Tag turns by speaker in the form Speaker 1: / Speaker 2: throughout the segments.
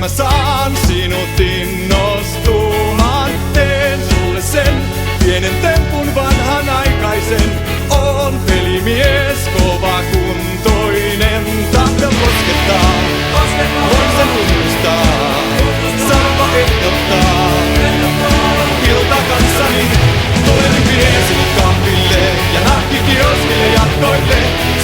Speaker 1: mä saan sinut innostumaan. Teen sulle sen pienen tempun vanhanaikaisen. On pelimies, kova kuntoinen. Tahdon koskettaa, voin sen tunnustaa. Saanko ehdottaa ilta kanssani? Tulen viesini kahville ja nakkikioskille jatkoille.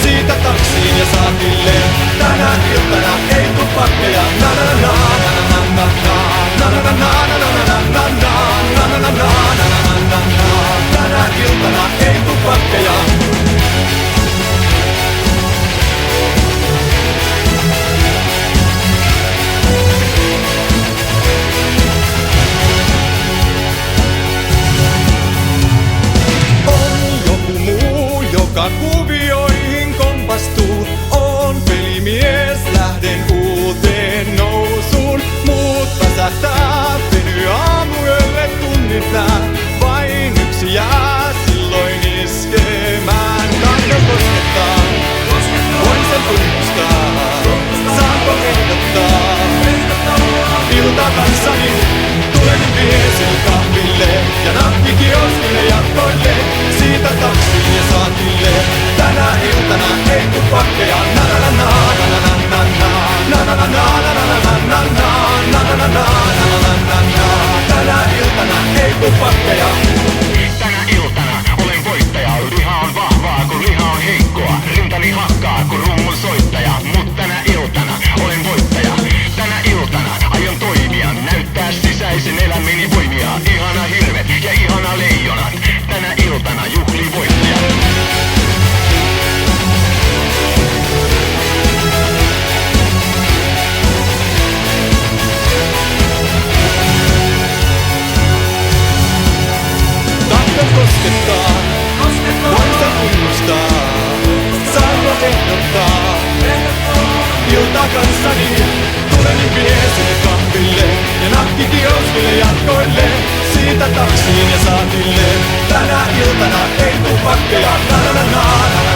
Speaker 1: Siitä taksiin ja saatille. Tänä iltana ei tupakkeja. Na na na na na na na na na na na na na na na na na na na. Tänä iltana ei tupakkeja. Joka kuvioihin kompastuu, on pelimies, lähden uuteen nousuun. Muut väsähtää, venyy aamuyölle tunnittaa. Vain yksi jää silloin iskemään. Tahdon koskettaa, voin sen tunnustaa. Saanko ehdottaa ilta kanssani? Tulen viesini kahville ja nakkikioskille jatkoille. Siitä taksiin ja saatille. Tänä iltana ei tupakkeja. Na na na na na na na na na na na na na na na na na. Tänä iltana ei tupakkeja.
Speaker 2: Tänä iltana olen voittaja. Liha on vahvaa, kun liha on heikkoa. Rintani hakkaa, kun rummun soittaja. Mut tänä iltana olen voittaja. Tänä iltana aion toimia. Näyttää sisäisen elämäni voimia. Ihana hirvet ja ihana leijonat. Tänä iltana juhli voittaja.
Speaker 1: Tahdon koskettaa, voin sen tunnustaa. Saanko ehdottaa ilta kanssani? Tulen viesini kahville ja nakkikioskille jatkoille. Siitä taksiin ja saatille. Tänä iltana ei tupakkeja. Na na na na.